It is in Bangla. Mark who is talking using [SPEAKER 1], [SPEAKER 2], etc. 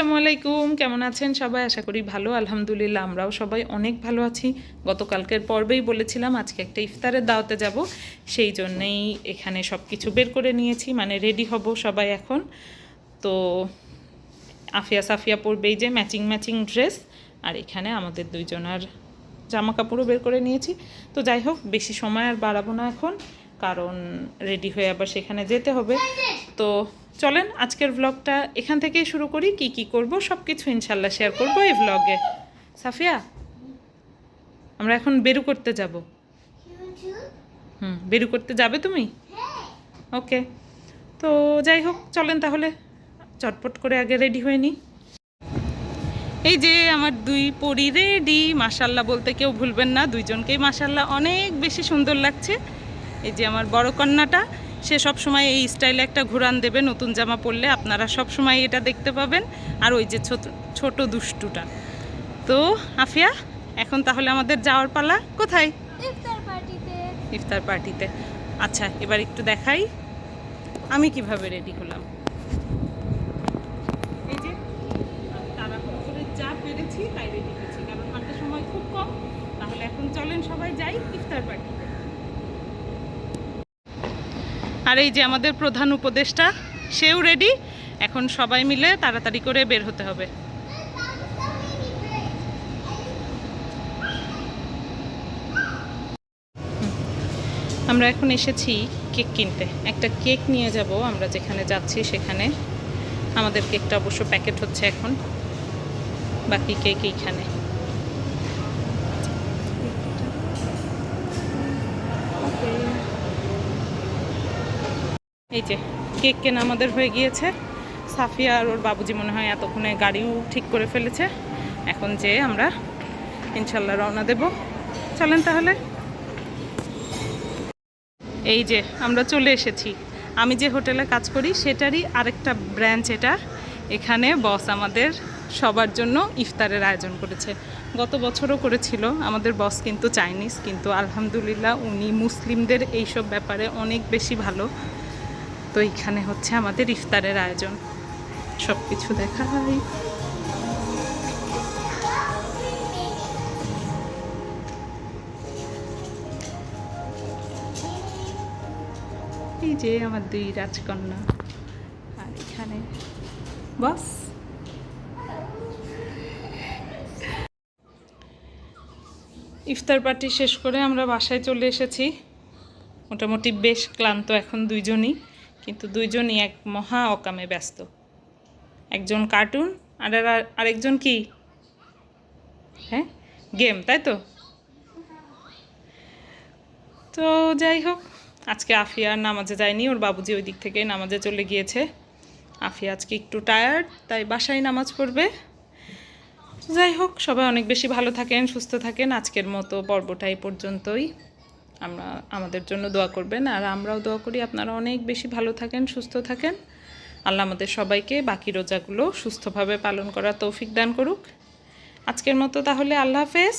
[SPEAKER 1] আসসালামু আলাইকুম, কেমন আছেন সবাই? আশা করি ভালো। আলহামদুলিল্লাহ আমরাও সবাই অনেক ভালো আছি। গতকালকের পর্বেই বলেছিলাম আজকে একটা ইফতারের দাওয়াতে যাব, সেই জন্যেই এখানে সব কিছু বের করে নিয়েছি, মানে রেডি হব সবাই এখন। তো আফিয়া সাফিয়া পরবে এই যে ম্যাচিং ম্যাচিং ড্রেস, আর এখানে আমাদের দুইজনার জামা কাপড়ও বের করে নিয়েছি। তো যাই হোক, বেশি সময় আর বাড়াবো না এখন, কারণ রেডি হয়ে আবার সেখানে যেতে হবে। তো চলেন আজকের ভ্লগটা এখান থেকেই শুরু করি। কি কি করব সব কিছু ইনশাল্লাহ শেয়ার করব এই ভ্লগে। সাফিয়া, আমরা এখন বেরু করতে যাব। বেরু করতে যাবে তুমি? ওকে, তো যাই হোক চলেন তাহলে চটপট করে আগে রেডি হয়ে নিই। এই যে আমার দুই পরি রেডি, মাশাল্লাহ বলতে কেউ ভুলবেন না, দুইজনকেই মাশাল্লাহ অনেক বেশি সুন্দর লাগছে। এই যে আমার বড় কন্যাটা, সে সব সময় এই স্টাইলে একটা ঘুরান দেবে নতুন জামা পরলে, আপনারা সব সময় এটা দেখতে পাবেন। আর ওই যে ছোট দুষ্টুটা। তো আফিয়া, এখন তাহলে আমাদের যাওয়ার পালা। কোথায়? ইফতার পার্টিতে। আচ্ছা, এবার একটু দেখাই আমি কিভাবে রেডি হলাম। এই যে তাড়াহুড়ো করে যা পেরেছি তাই রেডি হয়েছি, কারণ হাতে সময় খুব কম। তাহলে এখন চলেন সবাই যাই ইফতার পার্টিতে। আর এই যে আমাদের প্রধান উপদেষ্টা, সেও রেডি। এখন সবাই মিলে তাড়াতাড়ি করে বের হতে হবে। আমরা এখন এসেছি কেক কিনতে, একটা কেক নিয়ে যাব আমরা যেখানে যাচ্ছি সেখানে। আমাদের কেকটা অবশ্য প্যাকেট হচ্ছে এখন, বাকি কেক এইখানে। এই যে কেক কেনা আমাদের হয়ে গিয়েছে। সাফিয়া আর ওর বাবুজি মনে হয় এতক্ষণে গাড়িও ঠিক করে ফেলেছে। এখন যে আমরা ইনশাল্লাহ রওনা দেব। চলেন তাহলে। এই যে আমরা চলে এসেছি, আমি যে হোটেলে কাজ করি সেটারই আরেকটা ব্রাঞ্চ এটা। এখানে বস আমাদের সবার জন্য ইফতারের আয়োজন করেছে, গত বছরও করেছিল। আমাদের বস কিন্তু চাইনিজ, কিন্তু আলহামদুলিল্লাহ উনি মুসলিমদের এইসব ব্যাপারে অনেক বেশি ভালো। তো এইখানে হচ্ছে আমাদের ইফতারের আয়োজন, সব কিছু দেখাই। এই যে আমার দুই রাজকন্যা, আর এখানে বস। ইফতার পার্টি শেষ করে আমরা বাসায় চলে এসেছি। মোটামুটি বেশ ক্লান্ত এখন দুইজনই, কিন্তু দুইজনই এক মহা অকামে ব্যস্ত। একজন কার্টুন, আর আরেকজন কি, হ্যাঁ গেম, তাই তো। তো যাই হোক, আজকে আফিয়া নামাজে যায়নি, ওর বাবুজি ওই দিক থেকে নামাজে চলে গিয়েছে। আফিয়া আজকে একটু টায়ার্ড, তাই বাসায় নামাজ পড়বে। যাই হোক, সবাই অনেক বেশি ভালো থাকেন, সুস্থ থাকেন। আজকের মতো পর্বটা এই পর্যন্তই। আমাদের জন্য দোয়া করবেন, আর আমরাও দোয়া করি আপনারা অনেক বেশি ভালো থাকেন, সুস্থ থাকেন। আল্লাহ আমাদের সবাইকে বাকি রোজাগুলো সুস্থভাবে পালন করার তৌফিক দান করুক। আজকের মতো তাহলে আল্লাহ হাফেজ।